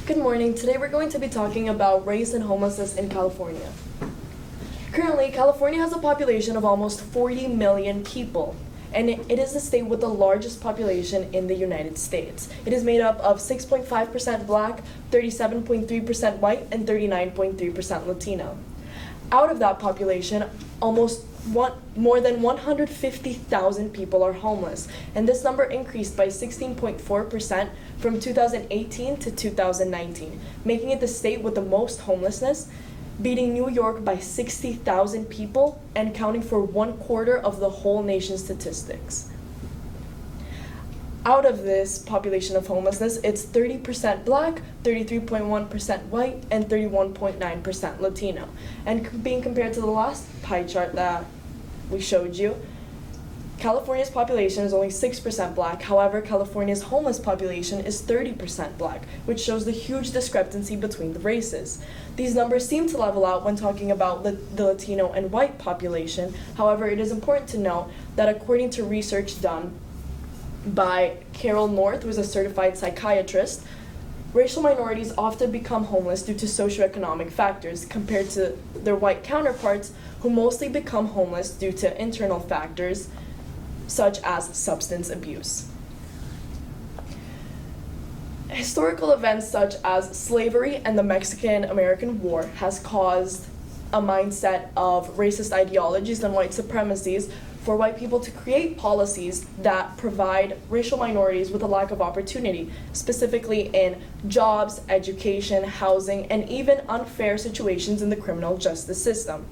Good morning. Today we're going to be talking about race and homelessness in California. Currently, California has a population of almost 40 million people, and it is the state with the largest population in the United States. It is made up of 6.5% Black, 37.3% white, and 39.3% Latino. Out of that population, more than 150,000 people are homeless, and this number increased by 16.4% from 2018 to 2019, making it the state with the most homelessness, beating New York by 60,000 people and accounting for 1/4 of the whole nation's statistics. Out of this population of homelessness, it's 30% Black, 33.1% white, and 31.9% Latino. And being compared to the last pie chart that we showed you, California's population is only 6% Black. However, California's homeless population is 30% Black, which shows the huge discrepancy between the races. These numbers seem to level out when talking about the Latino and white population. However, it is important to note that according to research done by Carol North, who is a certified psychiatrist, racial minorities often become homeless due to socioeconomic factors compared to their white counterparts, who mostly become homeless due to internal factors such as substance abuse. Historical events such as slavery and the Mexican-American War has caused a mindset of racist ideologies and white supremacies for white people to create policies that provide racial minorities with a lack of opportunity, specifically in jobs, education, housing, and even unfair situations in the criminal justice system.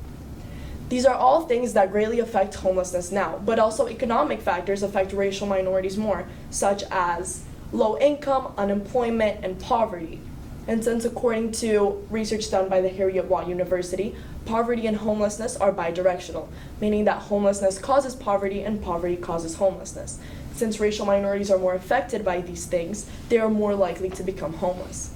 These are all things that greatly affect homelessness now, but also economic factors affect racial minorities more, such as low income, unemployment, and poverty. And since according to research done by the Heriot-Watt University, poverty and homelessness are bidirectional, meaning that homelessness causes poverty and poverty causes homelessness. Since racial minorities are more affected by these things, they are more likely to become homeless.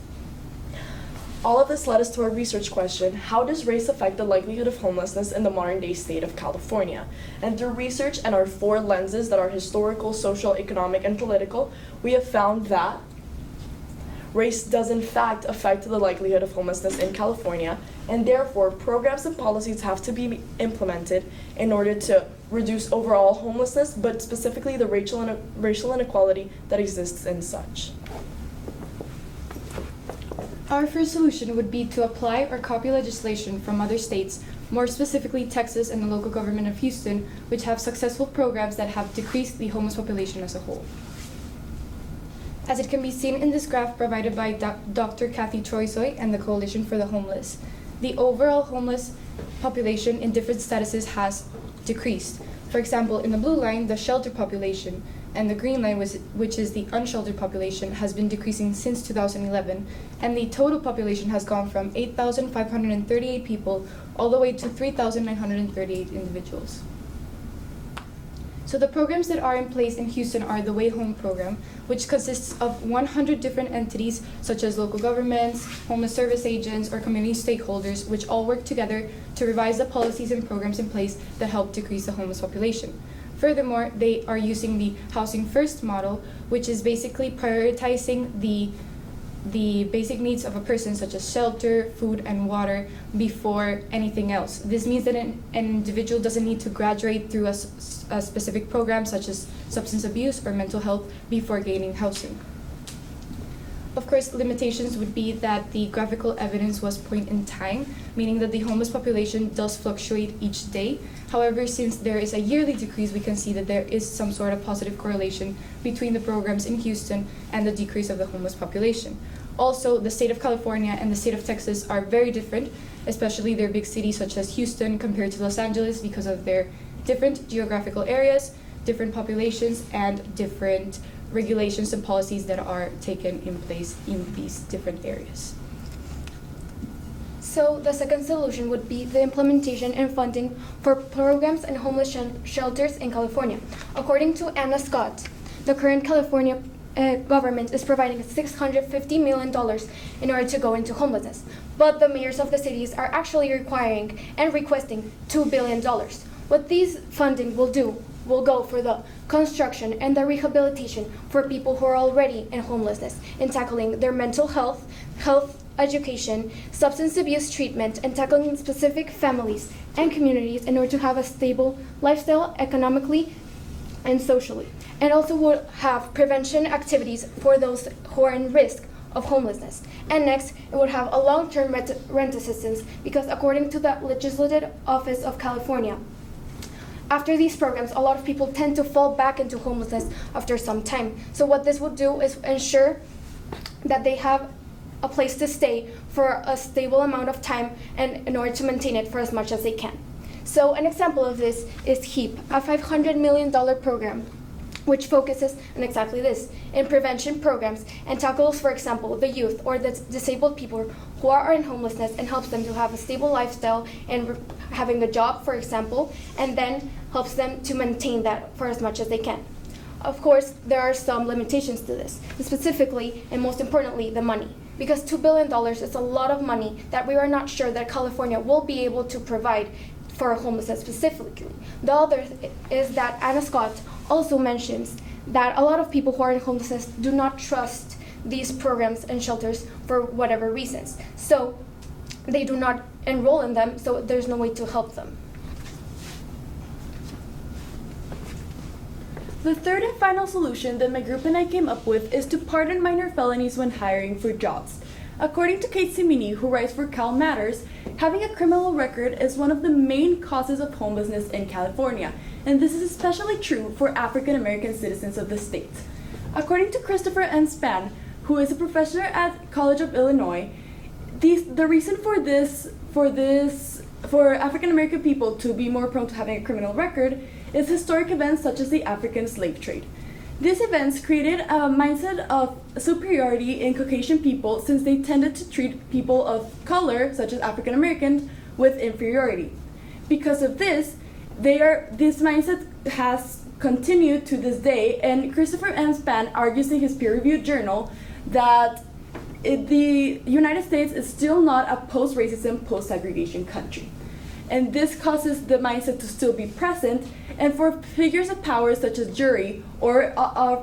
All of this led us to our research question: how does race affect the likelihood of homelessness in the modern-day state of California? And through research and our 4 lenses that are historical, social, economic, and political, we have found that race does in fact affect the likelihood of homelessness in California, and therefore programs and policies have to be implemented in order to reduce overall homelessness, but specifically the racial inequality that exists in such. Our first solution would be to apply or copy legislation from other states, more specifically Texas and the local government of Houston, which have successful programs that have decreased the homeless population as a whole. As it can be seen in this graph provided by Dr. Kathy Troisoy and the Coalition for the Homeless, the overall homeless population in different statuses has decreased. For example, in the blue line, the shelter population, and the green line, which is the unsheltered population, has been decreasing since 2011, and the total population has gone from 8,538 people all the way to 3,938 individuals. So the programs that are in place in Houston are the Way Home program, which consists of 100 different entities such as local governments, homeless service agents, or community stakeholders, which all work together to revise the policies and programs in place that help decrease the homeless population. Furthermore, they are using the Housing First model, which is basically prioritizing the basic needs of a person, such as shelter, food, and water, before anything else. This means that an individual doesn't need to graduate through a specific program, such as substance abuse or mental health, before gaining housing. Of course, limitations would be that the graphical evidence was point in time, meaning that the homeless population does fluctuate each day. However, since there is a yearly decrease, we can see that there is some sort of positive correlation between the programs in Houston and the decrease of the homeless population. Also, the state of California and the state of Texas are very different, especially their big cities such as Houston compared to Los Angeles, because of their different geographical areas, different populations, and different regulations and policies that are taken in place in these different areas. So the second solution would be the implementation and funding for programs and homeless shelters in California. According to Anna Scott, the current California government is providing $650 million in order to go into homelessness, but the mayors of the cities are actually requiring and requesting $2 billion. What these funding will do will go for the construction and the rehabilitation for people who are already in homelessness, in tackling their mental health, education, substance abuse treatment, and tackling specific families and communities in order to have a stable lifestyle economically and socially. And also will have prevention activities for those who are in risk of homelessness. And next, it would have a long-term rent assistance because according to the Legislative Office of California, after these programs, a lot of people tend to fall back into homelessness after some time. So what this would do is ensure that they have a place to stay for a stable amount of time and in order to maintain it for as much as they can. So an example of this is HEAP, a $500 million program which focuses on exactly this, in prevention programs and tackles, for example, the youth or the disabled people who are in homelessness and helps them to have a stable lifestyle and having a job, for example, and then helps them to maintain that for as much as they can. Of course, there are some limitations to this, specifically and most importantly, the money. Because $2 billion is a lot of money that we are not sure that California will be able to provide for homelessness specifically. The other is that Anna Scott also mentions that a lot of people who are in homelessness do not trust these programs and shelters for whatever reasons. So they do not enroll in them, so there's no way to help them. The third and final solution that my group and I came up with is to pardon minor felonies when hiring for jobs. According to Kate Simini, who writes for Cal Matters, having a criminal record is one of the main causes of homelessness in California, and this is especially true for African American citizens of the state. According to Christopher N. Span, who is a professor at College of Illinois, the reason for African American people to be more prone to having a criminal record is historic events such as the African slave trade. These events created a mindset of superiority in Caucasian people since they tended to treat people of color, such as African Americans, with inferiority. Because of this, this mindset has continued to this day, and Christopher M. Span argues in his peer-reviewed journal that the United States is still not a post-racism, post-segregation country. And this causes the mindset to still be present, and for figures of power such as jury or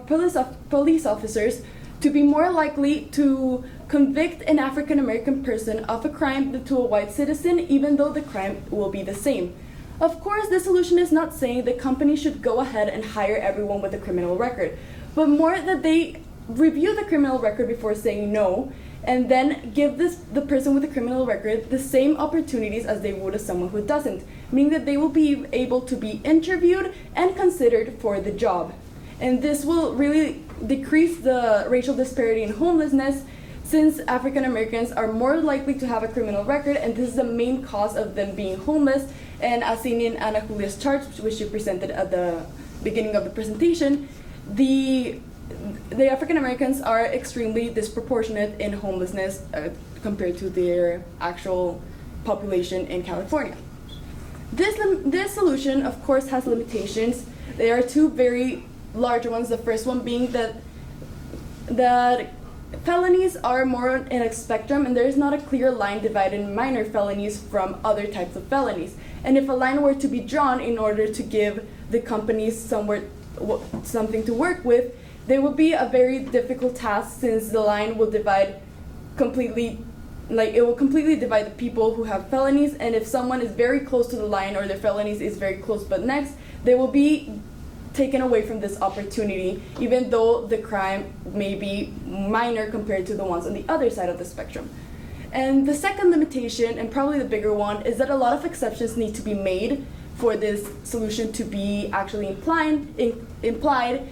police officers to be more likely to convict an African American person of a crime than to a white citizen, even though the crime will be the same. Of course, this solution is not saying that companies should go ahead and hire everyone with a criminal record, but more that they review the criminal record before saying no, and then give the person with a criminal record the same opportunities as they would as someone who doesn't, meaning that they will be able to be interviewed and considered for the job. And this will really decrease the racial disparity in homelessness, since African Americans are more likely to have a criminal record, and this is the main cause of them being homeless. And as seen in Ana Julia's chart, which she presented at the beginning of the presentation, the African Americans are extremely disproportionate in homelessness compared to their actual population in California. This solution, of course, has limitations. There are two very large ones. The first one being that felonies are more in a spectrum, and there is not a clear line dividing minor felonies from other types of felonies. And if a line were to be drawn in order to give the companies something to work with, there will be a very difficult task, since the line will divide completely, it will completely divide the people who have felonies, and if someone is very close to the line or their felonies is very close but next, they will be taken away from this opportunity, even though the crime may be minor compared to the ones on the other side of the spectrum. And the second limitation, and probably the bigger one, is that a lot of exceptions need to be made for this solution to be actually implied.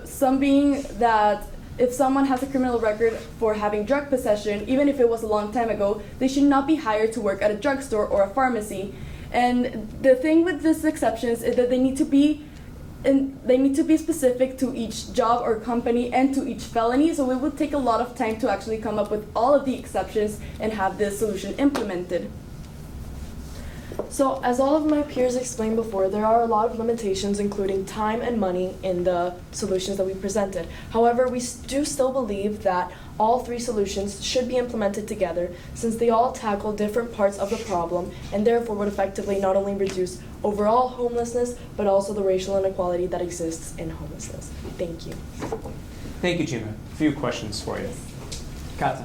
Some being that if someone has a criminal record for having drug possession, even if it was a long time ago, they should not be hired to work at a drugstore or a pharmacy. And the thing with these exceptions is that they need to be specific to each job or company and to each felony, so it would take a lot of time to actually come up with all of the exceptions and have this solution implemented. So, as all of my peers explained before, there are a lot of limitations, including time and money, in the solutions that we presented. However, we do still believe that all three solutions should be implemented together, since they all tackle different parts of the problem and therefore would effectively not only reduce overall homelessness, but also the racial inequality that exists in homelessness. Thank you. Thank you, Gina. A few questions for you. Cata.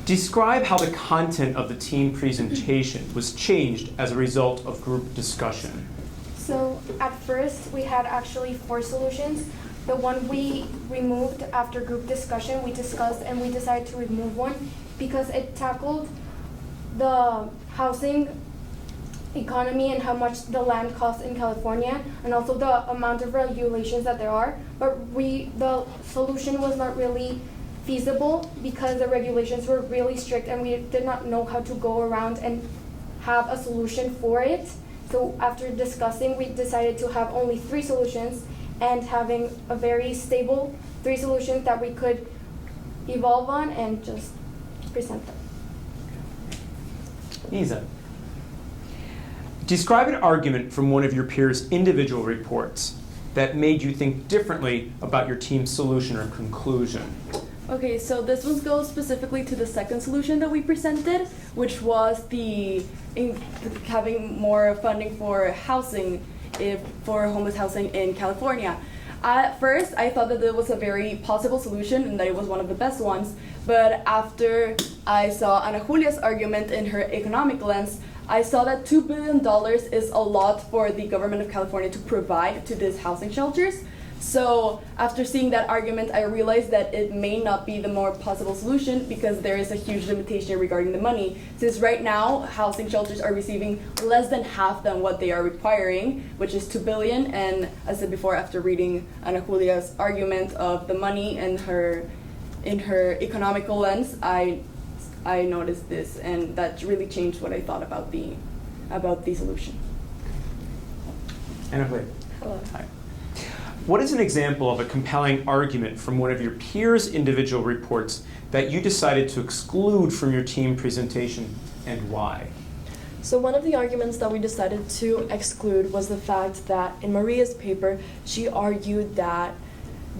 Describe how the content of the team presentation was changed as a result of group discussion. So at first, we had actually 4 solutions. The one we removed after group discussion, we discussed and we decided to remove one because it tackled the housing economy and how much the land costs in California and also the amount of regulations that there are. But the solution was not really feasible because the regulations were really strict and we did not know how to go around and have a solution for it. So after discussing, we decided to have only 3 solutions and having a very stable 3 solutions that we could evolve on and just present them. Isa. Describe an argument from one of your peers' individual reports that made you think differently about your team's solution or conclusion. Okay, so this one goes specifically to the second solution that we presented, which was having more funding for housing, for homeless housing in California. At first, I thought that it was a very possible solution and that it was one of the best ones, but after I saw Ana Julia's argument in her economic lens, I saw that $2 billion is a lot for the government of California to provide to these housing shelters. So after seeing that argument, I realized that it may not be the more possible solution because there is a huge limitation regarding the money. Since right now, housing shelters are receiving less than half than what they are requiring, which is $2 billion. And as I said before, after reading Ana Julia's argument of the money in her economical lens, I noticed this, and that really changed what I thought about the solution. Ana Julia. Hello. Hi. What is an example of a compelling argument from one of your peers' individual reports that you decided to exclude from your team presentation, and why? So one of the arguments that we decided to exclude was the fact that in Maria's paper, she argued that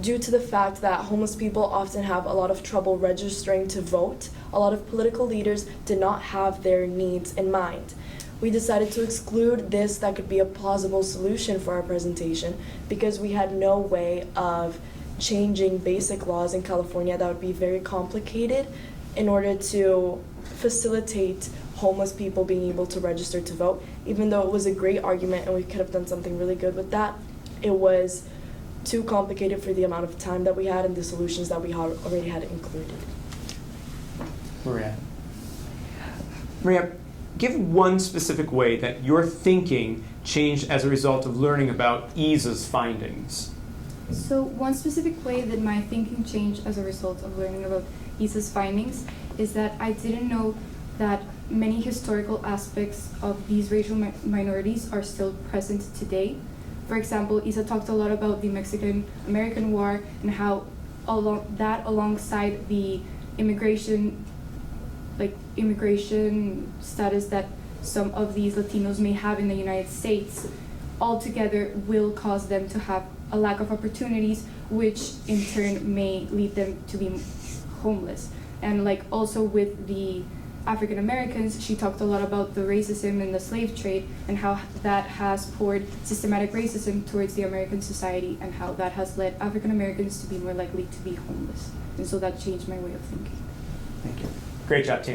due to the fact that homeless people often have a lot of trouble registering to vote, a lot of political leaders did not have their needs in mind. We decided to exclude this that could be a plausible solution for our presentation because we had no way of changing basic laws in California that would be very complicated in order to facilitate homeless people being able to register to vote. Even though it was a great argument and we could have done something really good with that, it was too complicated for the amount of time that we had and the solutions that we already had included. Maria. Maria, give one specific way that your thinking changed as a result of learning about Isa's findings. So one specific way that my thinking changed as a result of learning about Isa's findings is that I didn't know that many historical aspects of these racial minorities are still present today. For example, Isa talked a lot about the Mexican-American War and how alongside the immigration status that some of these Latinos may have in the United States, altogether will cause them to have a lack of opportunities, which in turn may lead them to be homeless. And also with the African Americans, she talked a lot about the racism in the slave trade and how that has poured systematic racism towards the American society and how that has led African Americans to be more likely to be homeless. And so that changed my way of thinking. Thank you. Great job, team.